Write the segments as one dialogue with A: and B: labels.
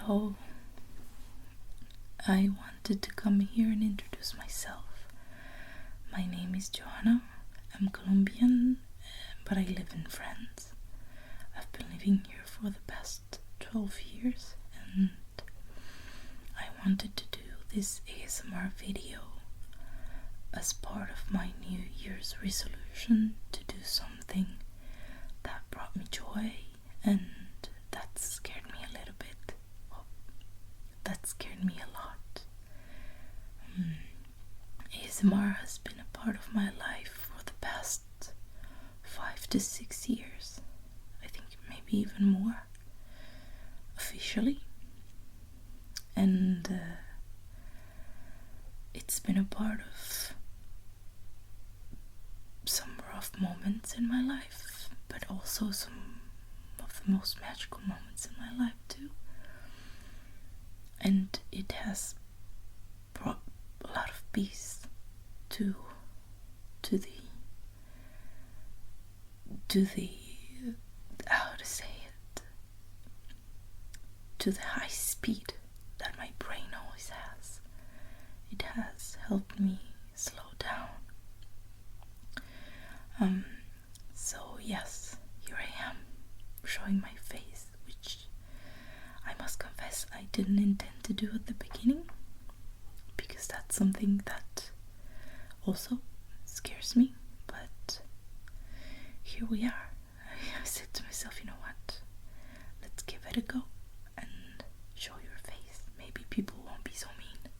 A: So I wanted to come here and introduce myself. My name is Johanna. I'm Colombian, but I live in France. I've been living here for the past 12 years, and I wanted to do this ASMR video as part of my New Year's resolution to do something that brought me joy and that scared me a little bit. Well, that scared me a lot. ASMR has been a part of my life for the past 5 to 6 years. I think maybe even more officially. And it's been a part of some rough moments in my life, but also some of the most magical moments in my life too. And it has brought a lot of peace to the how to say it, to the high speed that my brain always has. It has helped me slow down. So yes, here I am, showing my face, which I must confess I didn't intend to do at the beginning, because that's something that also scares me, but here we are. I said to myself, you know what, let's give it a go and show your face. Maybe people won't be so mean.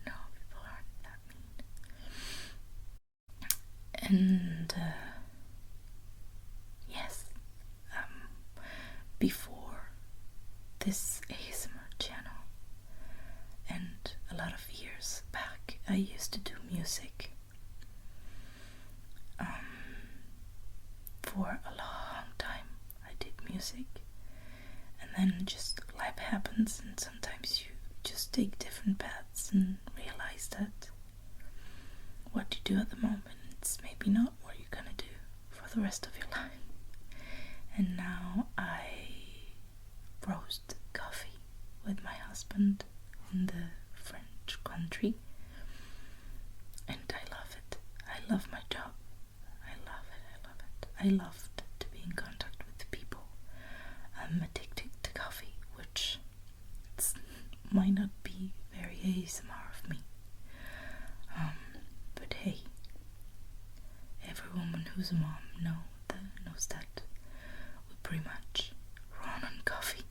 A: No, people aren't that mean. And yes, before this ASMR channel, and a lot of years back, I used to do music. For a long time I did music, and then just life happens, and sometimes you just take different paths and realize that what you do at the moment is maybe not what you're gonna do for the rest of your life. And now I roast coffee with my husband in the French country, and I love it. I love my job. I loved to be in contact with people. I'm addicted to coffee, which might not be very ASMR of me. But hey, every woman who's a mom knows that we pretty much run on coffee.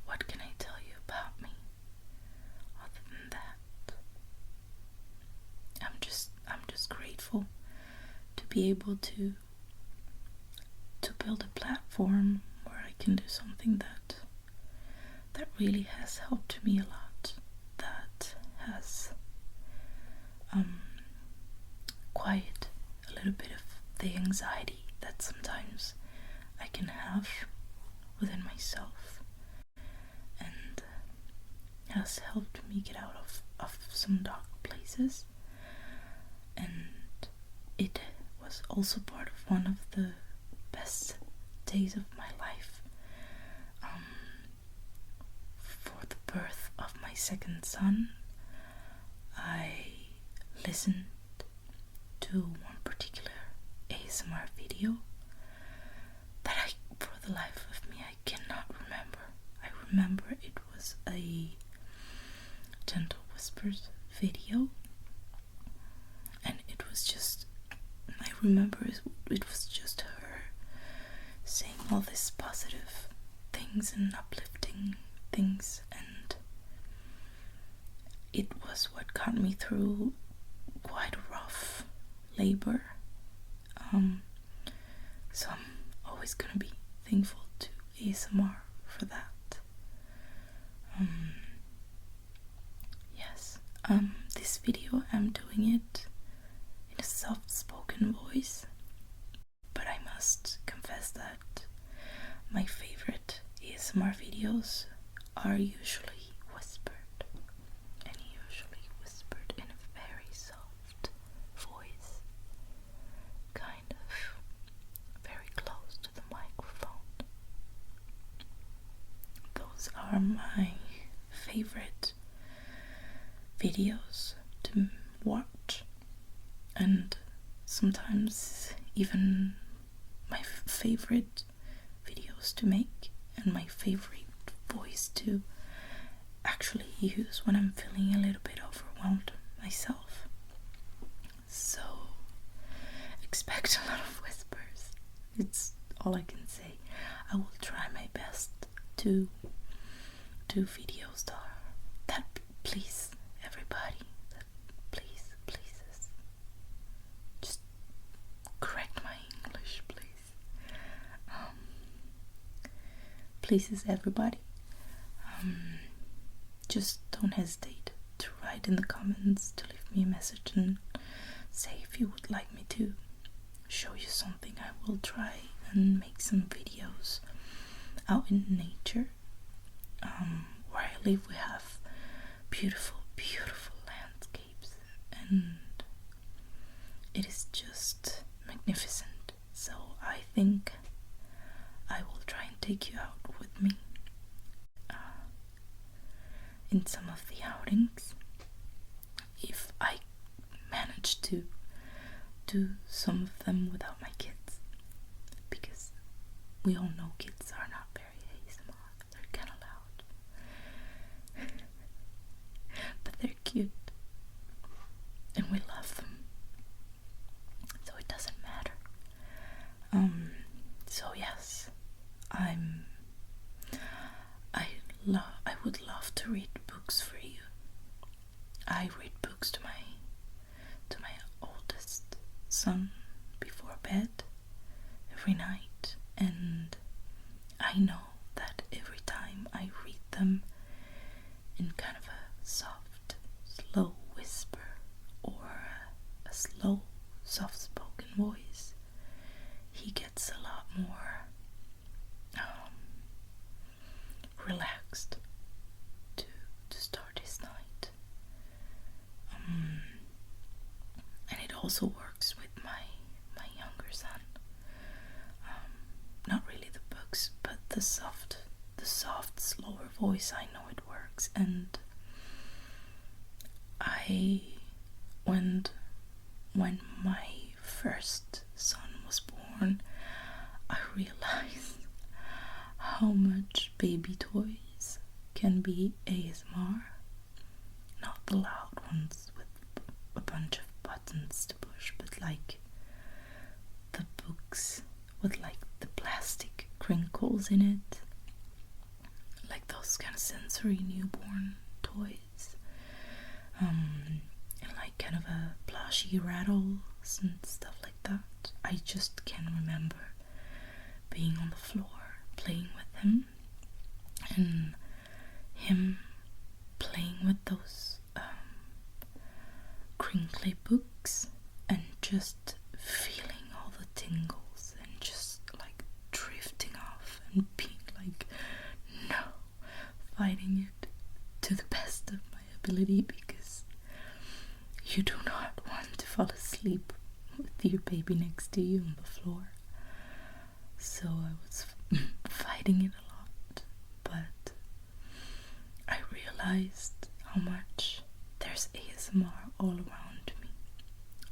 A: What can I tell you about me other than that? I'm just grateful to be able to build a platform where I can do something that really has helped me a lot, that has quiet a little bit of the anxiety that sometimes I can have within myself, and has helped me get out of some dark places. And it was also part of one of the best days of my life, for the birth of my second son. I listened to one particular ASMR video that for the life of me, I cannot remember. I remember it was a Gentle Whispers video, and it was just, I remember it was just her saying all these positive things and uplifting things, and it was what got me through quite a rough labor. So I'm always gonna be thankful to ASMR for that. Yes, this video I'm doing it in a soft-spoken voice, but I must confess that my favorite ASMR videos are usually whispered, and usually whispered in a very soft voice, kind of very are my favorite videos to watch, and sometimes even my favorite videos to make, and my favorite voice to actually use when I'm feeling a little bit overwhelmed myself. So expect a lot of whispers. It's all I can say. I will try my best to do videos that please everybody, that pleases. Just correct my English, please. Pleases everybody. Just don't hesitate to write in the comments, to leave me a message and say if you would like me to show you something. I will try and make some videos out in nature. Where I live we have beautiful landscapes, and it is just magnificent. So I think I will try and take you out with me in some of the outings, if I manage to do some of them without my kids, because we all know kids are not very ASMR. They're kind of loud, but they're cute, and we love them, so it doesn't matter. So yes, I would love to read books for you. I read books to my oldest son before bed every night, and I know that every time I read them in kind of a soft, slow whisper or a slow, soft-spoken voice, he gets a lot more relaxed to start his night. And it also works with my younger son. Not really the books, but the soft, slower voice. I know it works, and when my first son was born, I realized how much baby toys can be ASMR. Not the loud ones with a bunch of buttons to push, but like the books with like the plastic crinkles in it, like those kind of sensory newborn toys, and like kind of a plushy rattles and stuff like that. I just can remember being on the floor playing with him, and him playing with those crinkly books, and just feeling all the tingles and just like drifting off and being like, no, fighting it to the best of my ability, because you do not want to fall asleep with your baby next to you on the floor. So I was fighting it a lot, but I realized how much there's ASMR all around me.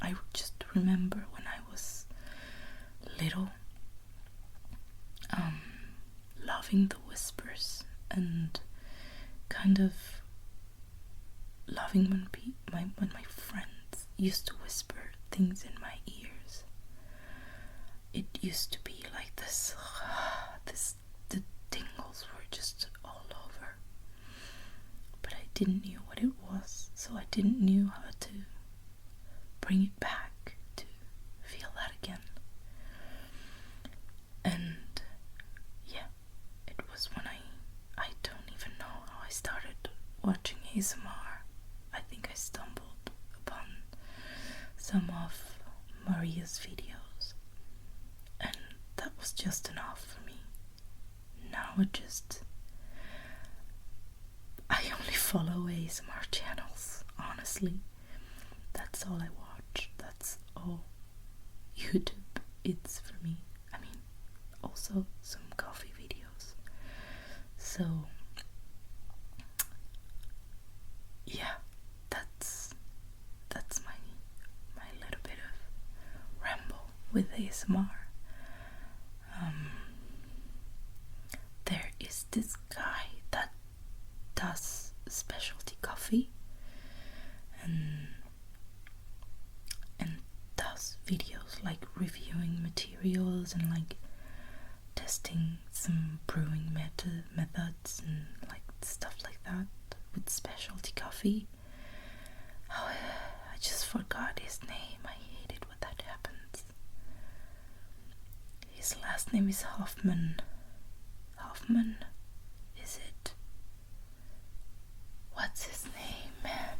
A: I just remember when I was little, loving the whispers and kind of loving when my friends used to whisper things in my ears. It used to be like this, the tingles were just all over, but I didn't know what it was, so I didn't know how to bring it back to feel that again. And yeah, it was when I don't even know how I started watching ASMR. I think I stumbled upon some of Maria's videos, and that was just enough for me. Now I only follow ASMR channels, honestly. That's all I watch. That's all YouTube is for me. I mean, also some coffee videos. So with ASMR. There is this guy that does specialty coffee and does videos like reviewing materials and like testing some brewing methods and like stuff like that with specialty coffee. Oh, I just forgot his name. I hate it when that happens. His last name is Hoffman. Hoffman? Is it? What's his name, man?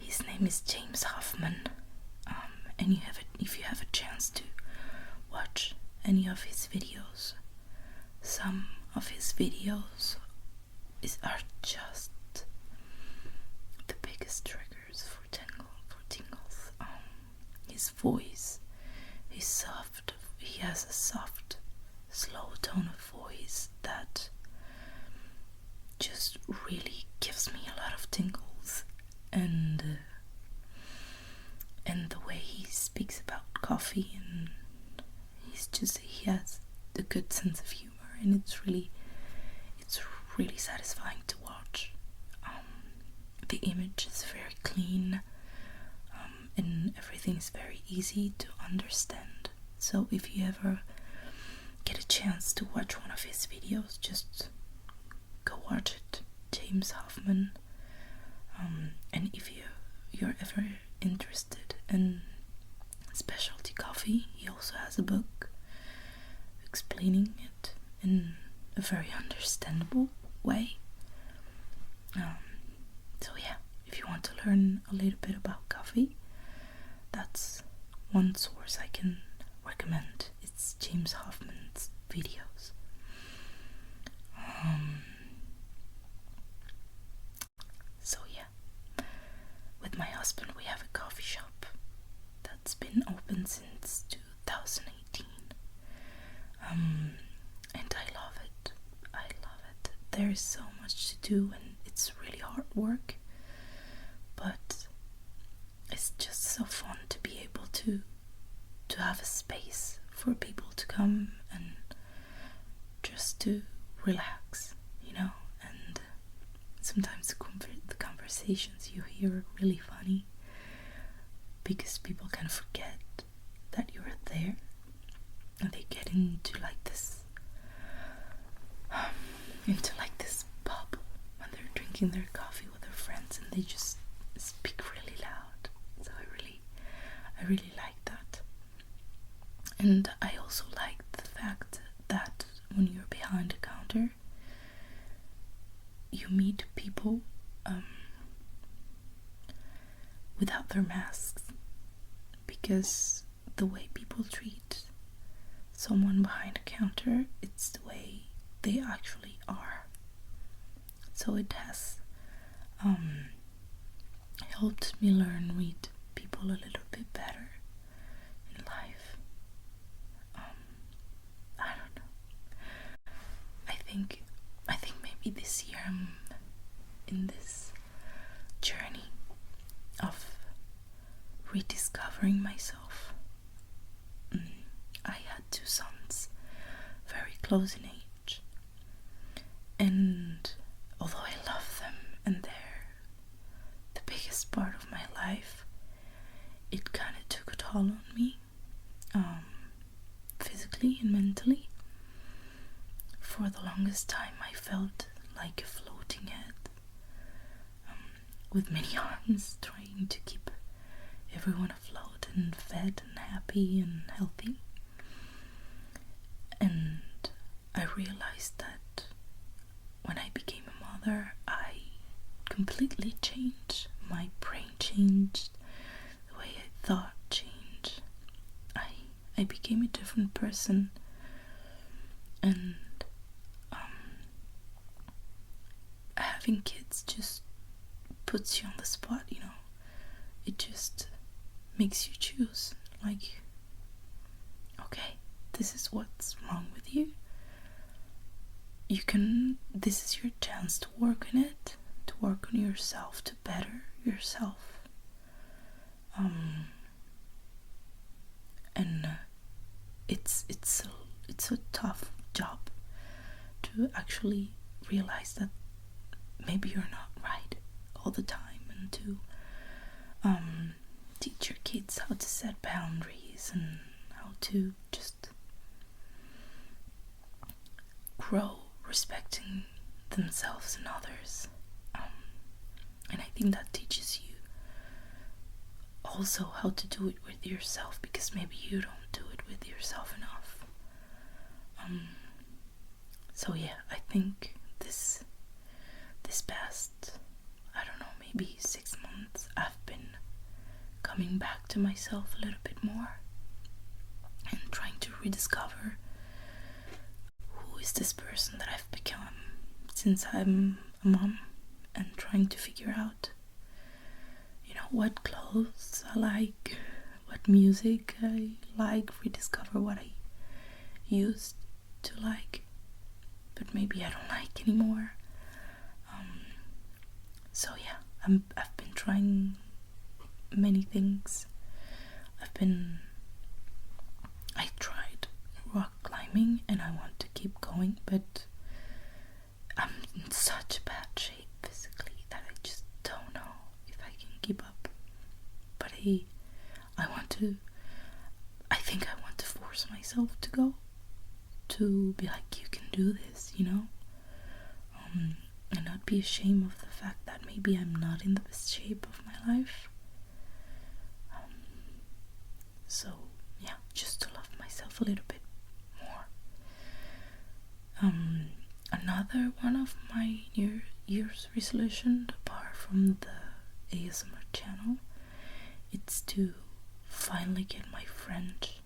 A: His name is James Hoffman, and if you have a chance to watch any of his videos, some of his videos are just the biggest triggers for tingles. His voice is soft. He has a soft, slow tone of voice that just really gives me a lot of tingles. And the way he speaks about coffee, and he has a good sense of humor, and it's really satisfying to watch. The image is very clean, and everything is very easy to understand. So if you ever get a chance to watch one of his videos, just go watch it. James Hoffman. And if you're ever interested in specialty coffee, he also has a book explaining it in a very understandable way. So yeah, if you want to learn a little bit about coffee, that's one source I can recommend. It's James Hoffman's videos. So yeah, with my husband we have a coffee shop that's been open since 2018, and I love it. There is so much to do, and it's really hard work, but it's just so fun to be able to have a space for people to come and just to relax, and sometimes the conversations you hear are really funny because people kind of forget that you're there, and they get into like this bubble when they're drinking their coffee with their friends, and they just speak really loud. So I really like that. And I also like the fact that when you're behind a counter, you meet people without their masks, because the way people treat someone behind a counter, it's the way they actually are. So it has helped me read people a little bit better in life. I don't know. I think maybe this year I'm in this journey of rediscovering myself. I had 2 sons, very close in age, and although I love them and they're the biggest part of my life, it kind of took a toll on me, physically and mentally. For the longest time I felt like a floating head, with many arms, trying to keep everyone afloat and fed and happy and healthy. And I realized that when I became a mother, I completely changed. My brain changed, the way I thought changed. I I became a different person. And having kids just puts you on the spot, you know. It just makes you choose, like, okay, this is what's wrong with you. This is your chance to work on it, to work on yourself, to better yourself. And it's a tough job to actually realize that maybe you're not right all the time, and to teach your kids how to set boundaries and how to just grow respecting themselves and others. And I think that teaches you also how to do it with yourself, because maybe you don't do it with yourself enough. So yeah, I think this past, I don't know, maybe 6 months, I've been coming back to myself a little bit more and trying to rediscover who is this person that I've become since I'm a mom, and trying to figure out, you know, what clothes I like, what music I like, rediscover what I used to like but maybe I don't like anymore. So yeah, I've been trying many things. I tried rock climbing and I want to keep going, but I'm in such bad shape physically that I just don't know if I can keep up. But I think I want to force myself to go, to be like, you can do this, you know? And not be ashamed of the fact that maybe I'm not in the best shape of my life. So yeah, just to love myself a little bit more. Another one of my New Year's resolution, apart from the ASMR channel, it's to finally get my French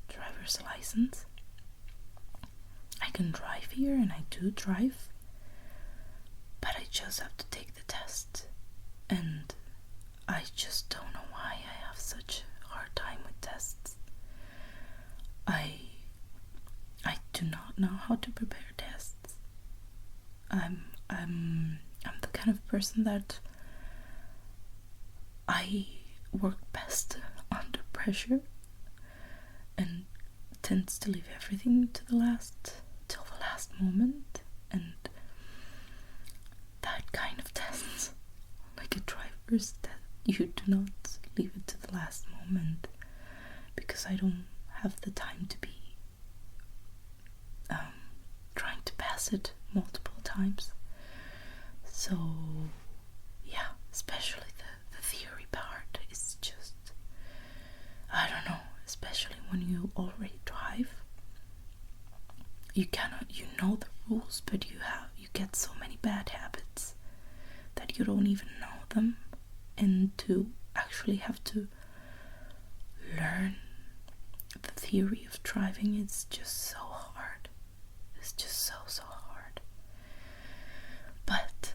A: driver's license. I can drive here, and I do drive, but I just have to take the test, and I just don't know why I have such a hard time with tests. I do not know how to prepare tests. I'm the kind of person that I work best under pressure and tends to leave everything till the last moment, and that kind of tests, like a driver's test, you do not leave it to the last moment, because I don't have the time to be trying to pass it multiple times. So yeah, especially the theory part is just, I don't know, especially when you already drive. You know the rules, but you get so many bad habits that you don't even know them, and to actually have to learn the theory of driving is just so hard. It's just so hard. But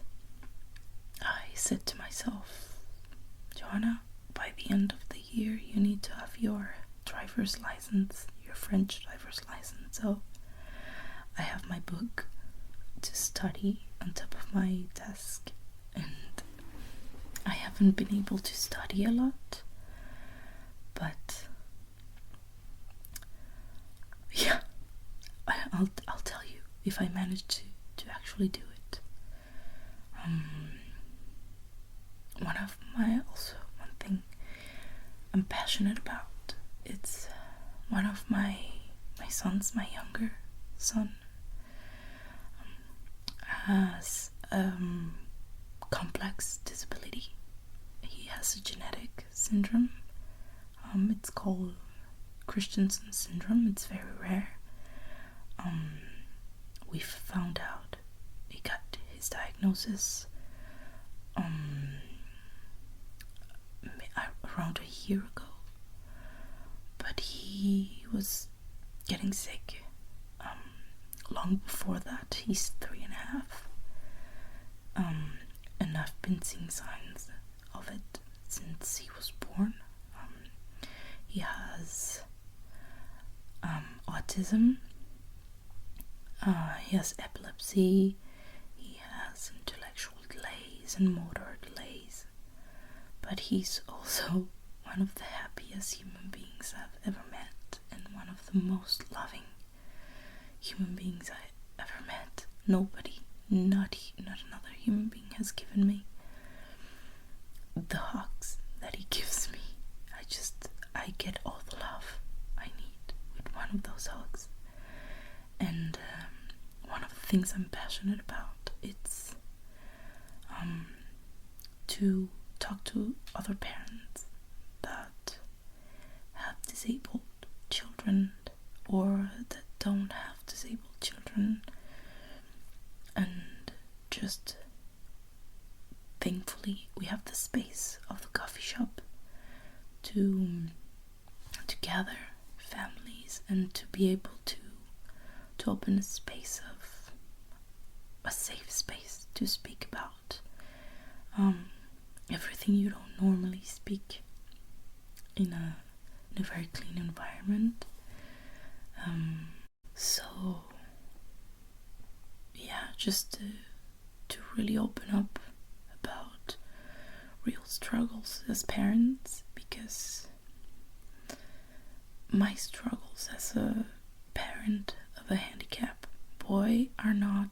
A: I said to myself, Joanna, by the end of the year you need to have your driver's license, your French driver's license. So I have my book to study on top of my desk, and I haven't been able to study a lot, but yeah, I'll tell you if I manage to actually do it. One thing I'm passionate about, it's one of my sons, my younger son, has complex disability. He has a genetic syndrome. It's called Christensen syndrome. It's very rare. We've found out, he got his diagnosis around a year ago, but he was getting sick. Long before that, he's 3.5. And I've been seeing signs of it since he was born. He has autism, he has epilepsy, he has intellectual delays and motor delays, but he's also one of the happiest human beings I've ever met, and one of the most loving human beings I ever met. Nobody, not another human being has given me the hugs that he gives me. I get all the love I need with one of those hugs. And one of the things I'm passionate about, it's to talk to other parents that have disabled children or that don't have disabled children, and just thankfully we have the space of the coffee shop to gather families and to be able to open a space of a safe space to speak about everything you don't normally speak in a very clean environment. So yeah, just to really open up about real struggles as parents, because my struggles as a parent of a handicapped boy are not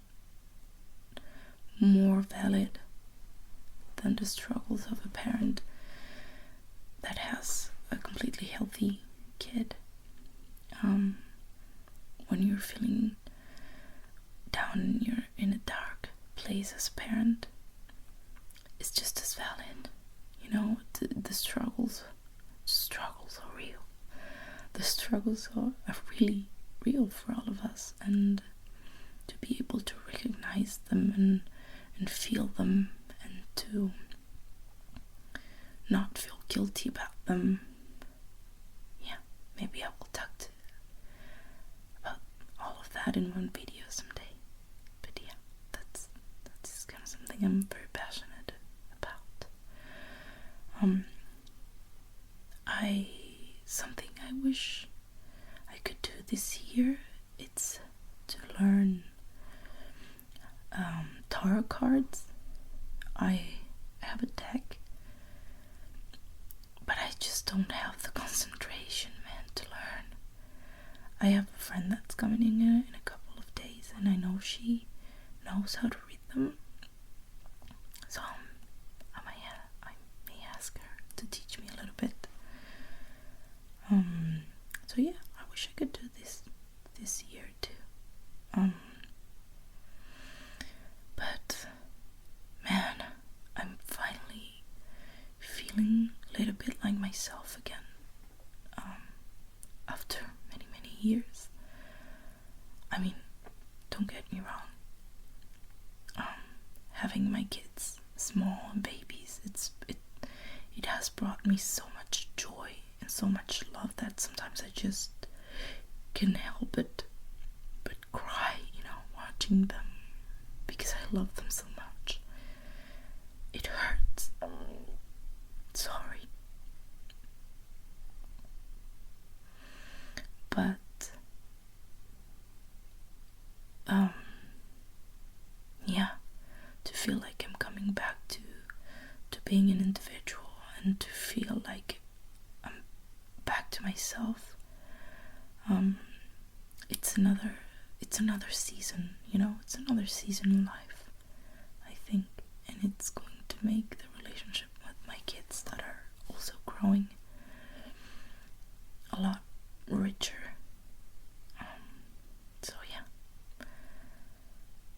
A: more valid than the struggles of a parent that has a completely healthy kid. When you're feeling down and you're in a dark place as a parent, it's just as valid. You know, the struggles are real. The struggles are really real for all of us, and to be able to recognize them and feel them, and to not feel guilty about them. Yeah, maybe I will talk about all of that in one video someday. But yeah, that's kind of something I'm very passionate about. Something I wish I could do this year, it's to learn tarot cards. I have a deck, but I just don't have the concentration, man, to learn. I have a friend that's coming in a couple of days, and I know she knows how to read them, so I may ask her to teach me a little bit. So yeah, I wish I could do this year too. But man, I'm finally feeling a little bit like myself again. After many years. I mean, don't get me wrong. Having my kids small and babies, it has brought me so much joy and so much love that sometimes I just can't help it but cry, watching them, because I love them so much. It hurts. Sorry. But yeah, to feel like I'm coming back to being an individual, and to feel like I'm back to myself. It's another season, it's another season in life, I think, and it's going to make the relationship with my kids that are also growing a lot richer. So yeah,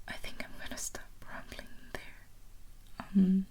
A: I think I'm gonna stop rambling there.